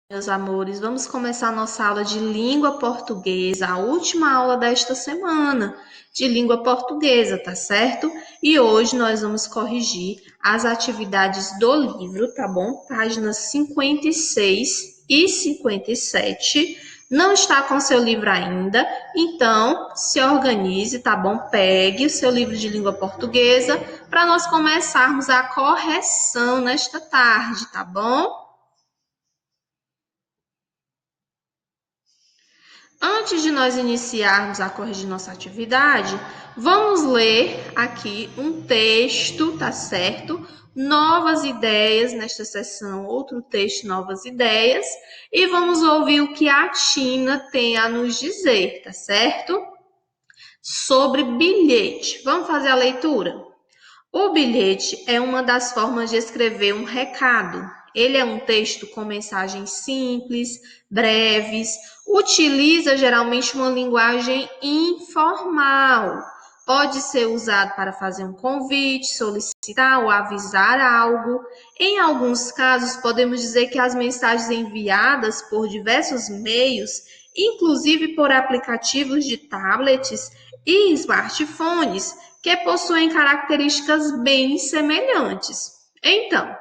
Meus amores, vamos começar nossa aula de língua portuguesa, a última aula desta semana de língua portuguesa, tá certo? E hoje nós vamos corrigir as atividades do livro, tá bom? Páginas 56 e 57. Não está com seu livro ainda, então se organize, tá bom? Pegue o seu livro de língua portuguesa para nós começarmos a correção nesta tarde, tá bom? Antes de nós iniciarmos a corrigir nossa atividade, vamos ler aqui um texto, tá certo? Novas ideias nesta sessão, outro texto, novas ideias, e vamos ouvir o que a Tina tem a nos dizer, tá certo? Sobre bilhete. Vamos fazer a leitura? O bilhete é uma das formas de escrever um recado. Ele é um texto com mensagens simples, breves, utiliza geralmente uma linguagem informal. Pode ser usado para fazer um convite, solicitar ou avisar algo. Em alguns casos, podemos dizer que as mensagens enviadas por diversos meios, inclusive por aplicativos de tablets e smartphones, que possuem características bem semelhantes. Então,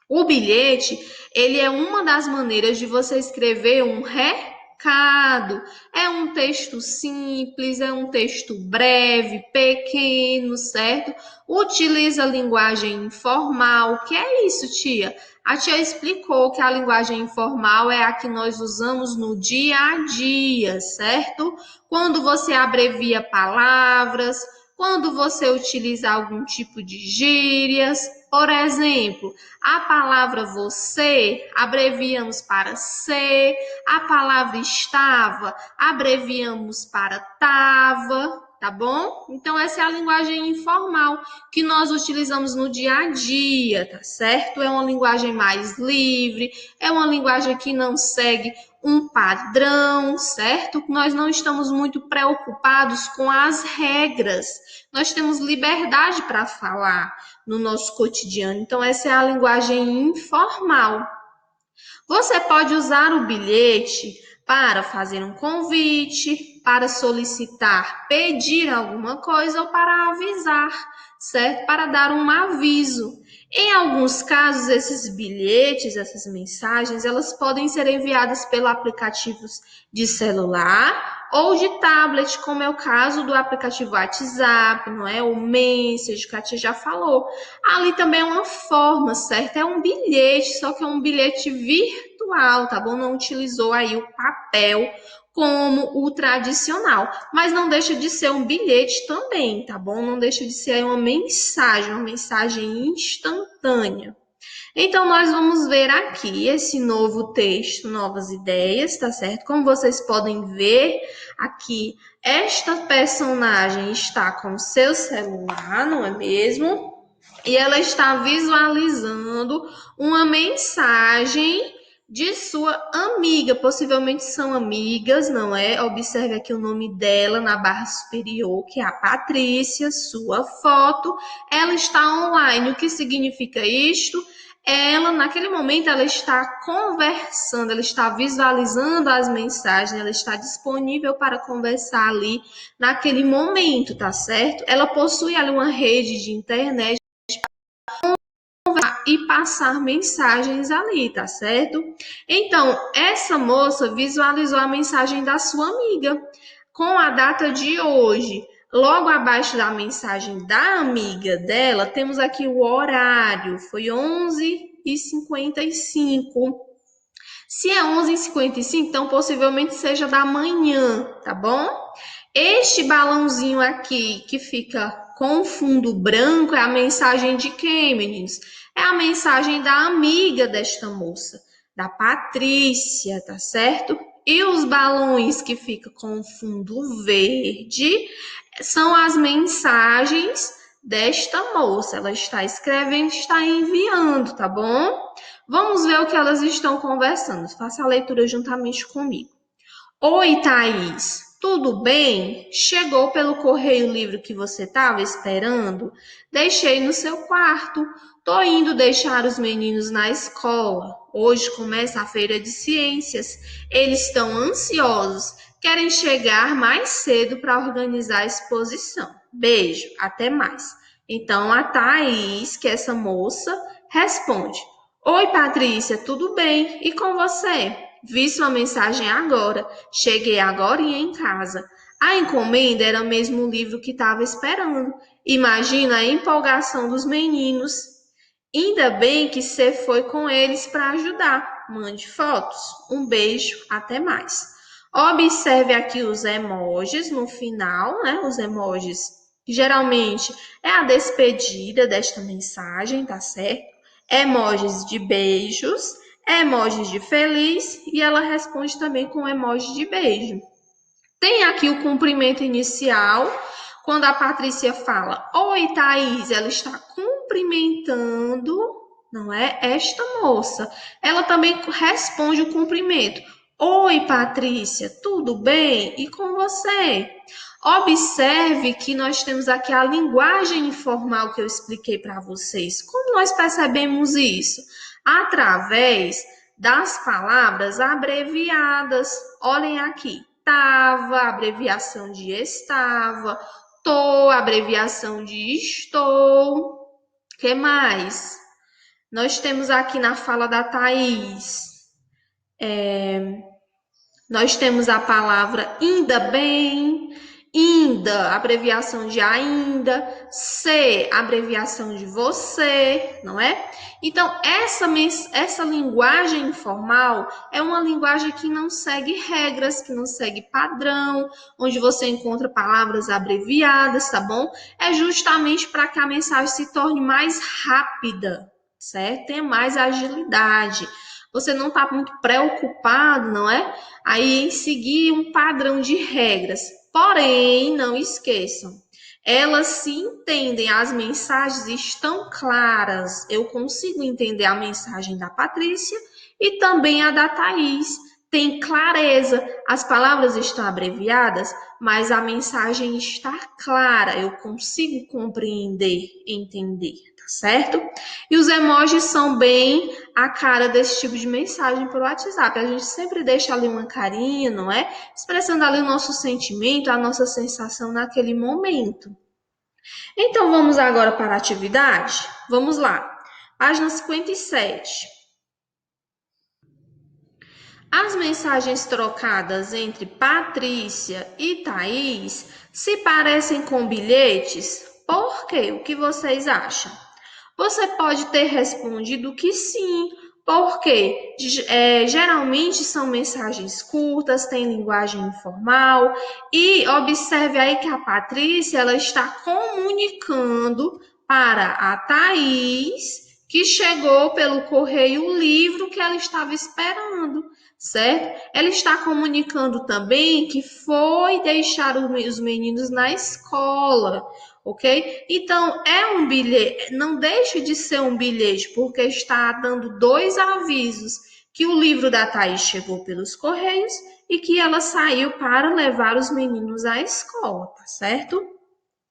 o bilhete, ele é uma das maneiras de você escrever um recado. É um texto simples, é um texto breve, pequeno, certo? Utiliza linguagem informal. Que é isso, tia? A tia explicou que a linguagem informal é a que nós usamos no dia a dia, certo? Quando você abrevia palavras, quando você utiliza algum tipo de gírias. Por exemplo, a palavra você, abreviamos para ser. A palavra estava, abreviamos para tava, tá bom? Então, essa é a linguagem informal que nós utilizamos no dia a dia, tá certo? É uma linguagem mais livre, é uma linguagem que não segue um padrão, certo? Nós não estamos muito preocupados com as regras. Nós temos liberdade para falar no nosso cotidiano. Então, essa é a linguagem informal. Você pode usar o bilhete para fazer um convite, para solicitar, pedir alguma coisa ou para avisar, certo? Para dar um aviso. Em alguns casos, esses bilhetes, essas mensagens, elas podem ser enviadas pelos aplicativos de celular ou de tablet, como é o caso do aplicativo WhatsApp, não é? O Message, que a tia já falou. Ali também é uma forma, certo? É um bilhete, só que é um bilhete virtual, tá bom? Não utilizou aí o papel como o tradicional, mas não deixa de ser um bilhete também, tá bom? Não deixa de ser uma mensagem instantânea. Então, nós vamos ver aqui esse novo texto, novas ideias, tá certo? Como vocês podem ver aqui, esta personagem está com o seu celular, não é mesmo? E ela está visualizando uma mensagem de sua amiga, possivelmente são amigas, não é? Observe aqui o nome dela na barra superior, que é a Patrícia, sua foto. Ela está online. O que significa isto? Ela, naquele momento, ela está conversando, ela está visualizando as mensagens, ela está disponível para conversar ali naquele momento, tá certo? Ela possui ali uma rede de internet e passar mensagens ali, tá certo? Então, essa moça visualizou a mensagem da sua amiga com a data de hoje. Logo abaixo da mensagem da amiga dela, temos aqui o horário, foi 11h55. Se é 11h55, então possivelmente seja da manhã, tá bom? Este balãozinho aqui que fica com fundo branco é a mensagem de quem, meninos? É a mensagem da amiga desta moça, da Patrícia, tá certo? E os balões que ficam com fundo verde são as mensagens desta moça. Ela está escrevendo, está enviando, tá bom? Vamos ver o que elas estão conversando. Faça a leitura juntamente comigo. Oi, Thaís. Tudo bem? Chegou pelo correio o livro que você estava esperando? Deixei no seu quarto. Tô indo deixar os meninos na escola. Hoje começa a feira de ciências. Eles estão ansiosos, querem chegar mais cedo para organizar a exposição. Beijo, até mais. Então a Thaís, que é essa moça, responde: Oi, Patrícia, tudo bem? E com você? Vi sua mensagem agora. Cheguei agora em casa. A encomenda era mesmo o livro que estava esperando. Imagina a empolgação dos meninos. Ainda bem que você foi com eles para ajudar. Mande fotos. Um beijo, até mais. Observe aqui os emojis no final, né? Os emojis geralmente é a despedida desta mensagem, tá certo? Emojis de beijos, emojis de feliz e ela responde também com emoji de beijo. Tem aqui o cumprimento inicial, quando a Patrícia fala: Oi, Thaís, ela está cumprimentando, não é? Esta moça. Ela também responde o cumprimento: Oi, Patrícia, tudo bem? E com você? Observe que nós temos aqui a linguagem informal que eu expliquei para vocês. Como nós percebemos isso? Através das palavras abreviadas. Olhem aqui. Tava, abreviação de estava. Tô, abreviação de estou. O que mais? Nós temos aqui na fala da Thaís. Nós temos a palavra ainda bem, ainda, abreviação de ainda, se, abreviação de você, não é? Então, essa linguagem informal é uma linguagem que não segue regras, que não segue padrão, onde você encontra palavras abreviadas, tá bom? É justamente para que a mensagem se torne mais rápida, certo? Tenha mais agilidade. Você não está muito preocupado, não é? Aí em seguir um padrão de regras. Porém, não esqueçam, elas se entendem, as mensagens estão claras. Eu consigo entender a mensagem da Patrícia e também a da Thaís. Tem clareza, as palavras estão abreviadas, mas a mensagem está clara. Eu consigo compreender, entender, tá certo? E os emojis são bem a cara desse tipo de mensagem por WhatsApp. A gente sempre deixa ali uma carinha, não é? Expressando ali o nosso sentimento, a nossa sensação naquele momento. Então vamos agora para a atividade? Vamos lá. Página 57. As mensagens trocadas entre Patrícia e Thaís se parecem com bilhetes? Por quê? O que vocês acham? Você pode ter respondido que sim, porque geralmente são mensagens curtas, tem linguagem informal, e observe aí que a Patrícia ela está comunicando para a Thaís que chegou pelo correio o livro que ela estava esperando, certo? Ela está comunicando também que foi deixar os meninos na escola, ok? Então, é um bilhete, não deixe de ser um bilhete, porque está dando dois avisos, que o livro da Thaís chegou pelos correios e que ela saiu para levar os meninos à escola, tá certo?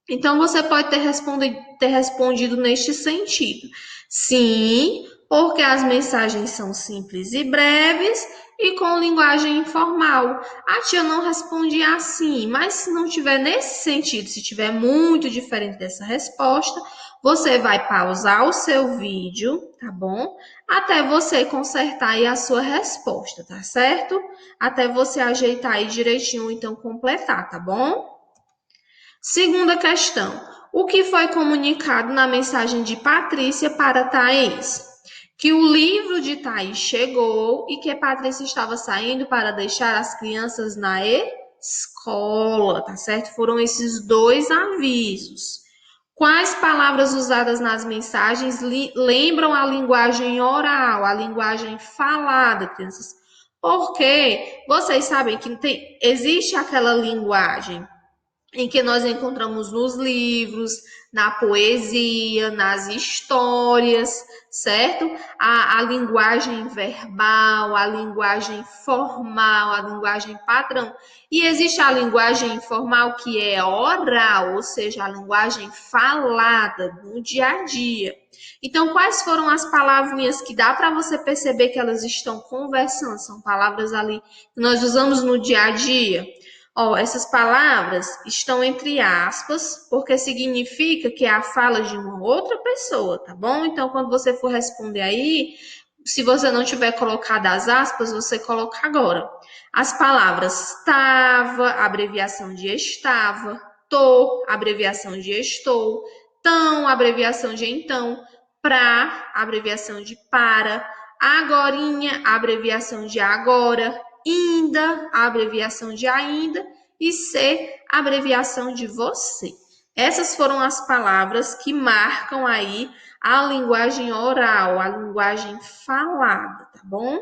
Então, você pode ter respondido neste sentido. Sim, porque as mensagens são simples e breves e com linguagem informal. A tia não responde assim, mas se não tiver nesse sentido, se tiver muito diferente dessa resposta, você vai pausar o seu vídeo, tá bom? Até você consertar aí a sua resposta, tá certo? Até você ajeitar aí direitinho, então completar, tá bom? Segunda questão. O que foi comunicado na mensagem de Patrícia para Thaís? Que o livro de Thaís chegou e que Patrícia estava saindo para deixar as crianças na escola, tá certo? Foram esses dois avisos. Quais palavras usadas nas mensagens lembram a linguagem oral, a linguagem falada, crianças? Porque vocês sabem que existe aquela linguagem em que nós encontramos nos livros, na poesia, nas histórias, certo? A linguagem verbal, a linguagem formal, a linguagem padrão. E existe a linguagem informal que é oral, ou seja, a linguagem falada no dia a dia. Então, quais foram as palavrinhas que dá para você perceber que elas estão conversando? São palavras ali que nós usamos no dia a dia. Ó, essas palavras estão entre aspas, porque significa que é a fala de uma outra pessoa, tá bom? Então, quando você for responder aí, se você não tiver colocado as aspas, você coloca agora. As palavras estava, abreviação de estava, tô, abreviação de estou, tão, abreviação de então, pra, abreviação de para, agorinha, abreviação de agora, ainda, abreviação de ainda, e ser, abreviação de você. Essas foram as palavras que marcam aí a linguagem oral, a linguagem falada, tá bom?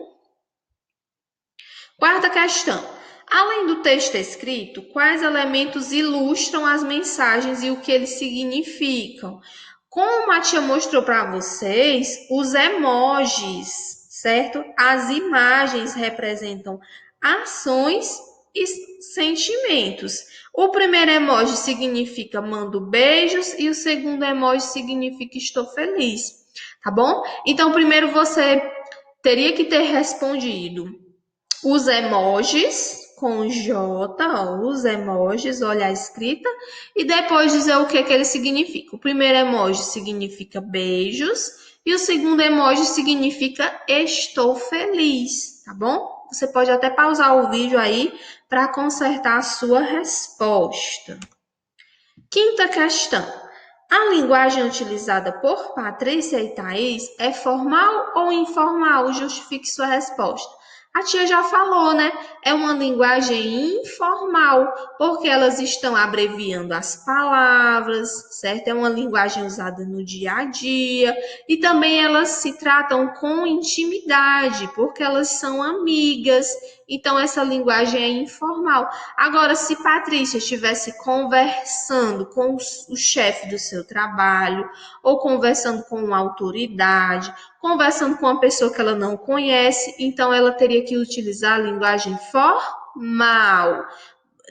Quarta questão. Além do texto escrito, quais elementos ilustram as mensagens e o que eles significam? Como a tia mostrou para vocês, os emojis, certo? As imagens representam ações e sentimentos. O primeiro emoji significa mando beijos e o segundo emoji significa estou feliz, tá bom? Então, primeiro você teria que ter respondido os emojis com J, ó, os emojis, olha a escrita, e depois dizer o que ele significa. O primeiro emoji significa beijos e o segundo emoji significa estou feliz, tá bom? Você pode até pausar o vídeo aí para consertar a sua resposta. Quinta questão. A linguagem utilizada por Patrícia e Thaís é formal ou informal? Justifique sua resposta. A tia já falou, né? É uma linguagem informal, porque elas estão abreviando as palavras, certo? É uma linguagem usada no dia a dia. E também elas se tratam com intimidade, porque elas são amigas. Então, essa linguagem é informal. Agora, se Patrícia estivesse conversando com o chefe do seu trabalho, ou conversando com uma autoridade, conversando com uma pessoa que ela não conhece, então ela teria que utilizar a linguagem formal,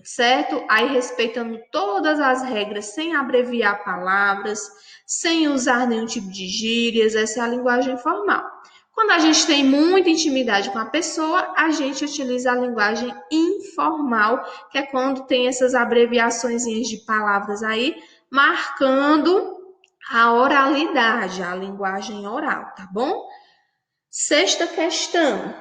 certo? Aí respeitando todas as regras, sem abreviar palavras, sem usar nenhum tipo de gírias, essa é a linguagem formal. Quando a gente tem muita intimidade com a pessoa, a gente utiliza a linguagem informal, que é quando tem essas abreviações de palavras aí, marcando a oralidade, a linguagem oral, tá bom? Sexta questão.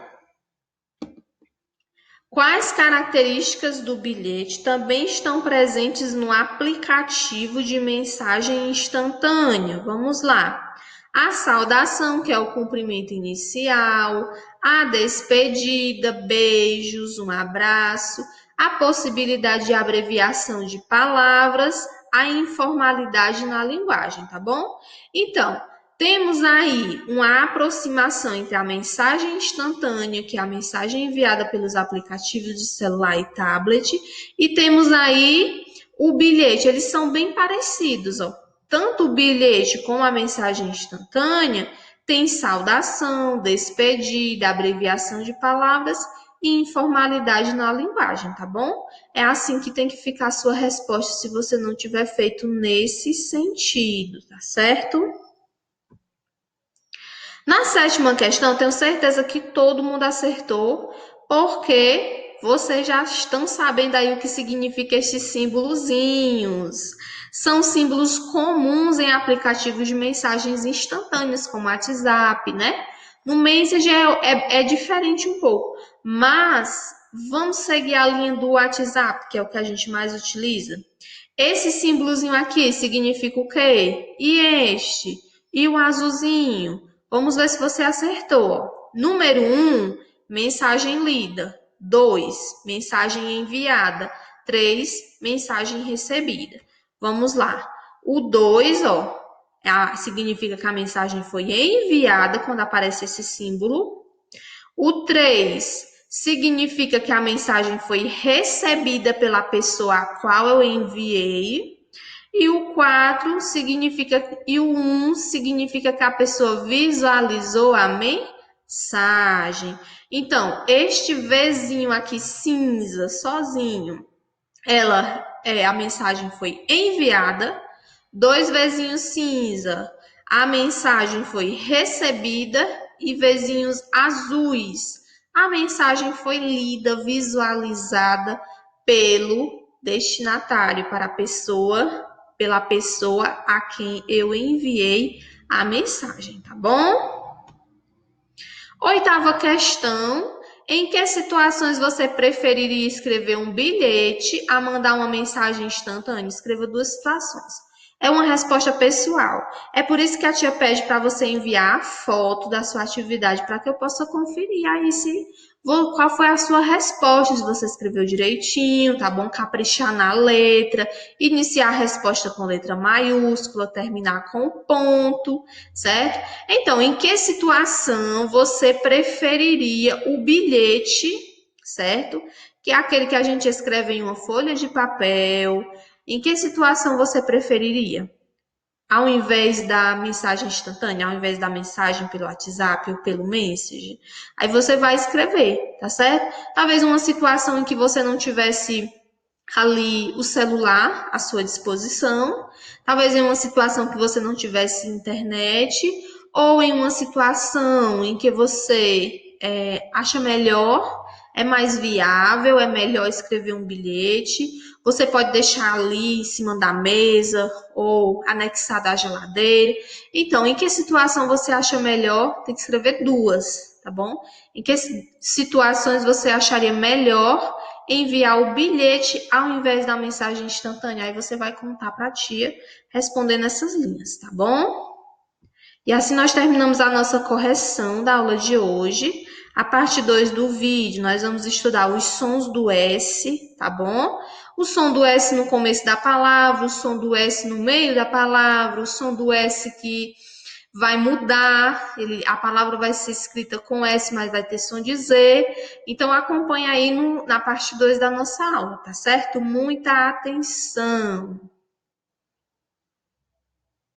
Quais características do bilhete também estão presentes no aplicativo de mensagem instantânea? Vamos lá. A saudação, que é o cumprimento inicial, a despedida, beijos, um abraço, a possibilidade de abreviação de palavras, a informalidade na linguagem, tá bom? Então, temos aí uma aproximação entre a mensagem instantânea, que é a mensagem enviada pelos aplicativos de celular e tablet, e temos aí o bilhete. Eles são bem parecidos, ó. Tanto o bilhete como a mensagem instantânea tem saudação, despedida, abreviação de palavras e informalidade na linguagem, tá bom? É assim que tem que ficar a sua resposta se você não tiver feito nesse sentido, tá certo? Na sétima questão, tenho certeza que todo mundo acertou, porque vocês já estão sabendo aí o que significa estes símbolozinhos. São símbolos comuns em aplicativos de mensagens instantâneas, como o WhatsApp, né? No Messenger é diferente um pouco, mas vamos seguir a linha do WhatsApp, que é o que a gente mais utiliza. Esse símbolozinho aqui significa o quê? E este? E o azulzinho? Vamos ver se você acertou. Número 1, mensagem lida. 2, mensagem enviada. 3, mensagem recebida. Vamos lá. O 2, ó, significa que a mensagem foi enviada quando aparece esse símbolo. O 3 significa que a mensagem foi recebida pela pessoa a qual eu enviei. E o 4 significa, e o 1 significa que a pessoa visualizou a mensagem. Então, este Vzinho aqui cinza, sozinho, a mensagem foi enviada. 2 Vzinhos cinza, a mensagem foi recebida. E Vzinhos azuis, a mensagem foi lida, visualizada pelo destinatário, pela pessoa a quem eu enviei a mensagem, tá bom? 8ª questão. Em que situações você preferiria escrever um bilhete a mandar uma mensagem instantânea? Escreva 2 situações. É uma resposta pessoal. É por isso que a tia pede para você enviar a foto da sua atividade para que eu possa conferir aí qual foi a sua resposta, se você escreveu direitinho, tá bom? Caprichar na letra, iniciar a resposta com letra maiúscula, terminar com ponto, certo? Então, em que situação você preferiria o bilhete, certo? Que é aquele que a gente escreve em uma folha de papel. Em que situação você preferiria? Ao invés da mensagem instantânea, ao invés da mensagem pelo WhatsApp ou pelo Message, aí você vai escrever, tá certo? Talvez uma situação em que você não tivesse ali o celular à sua disposição, talvez em uma situação que você não tivesse internet, ou em uma situação em que você acha melhor, é mais viável, é melhor escrever um bilhete. Você pode deixar ali em cima da mesa ou anexar da geladeira. Então, em que situação você acha melhor? Tem que escrever 2, tá bom? Em que situações você acharia melhor enviar o bilhete ao invés da mensagem instantânea? Aí você vai contar para a tia respondendo essas linhas, tá bom? E assim nós terminamos a nossa correção da aula de hoje. A parte 2 do vídeo, nós vamos estudar os sons do S, tá bom? O som do S no começo da palavra, o som do S no meio da palavra, o som do S que vai mudar, a palavra vai ser escrita com S, mas vai ter som de Z. Então, acompanha aí na parte 2 da nossa aula, tá certo? Muita atenção!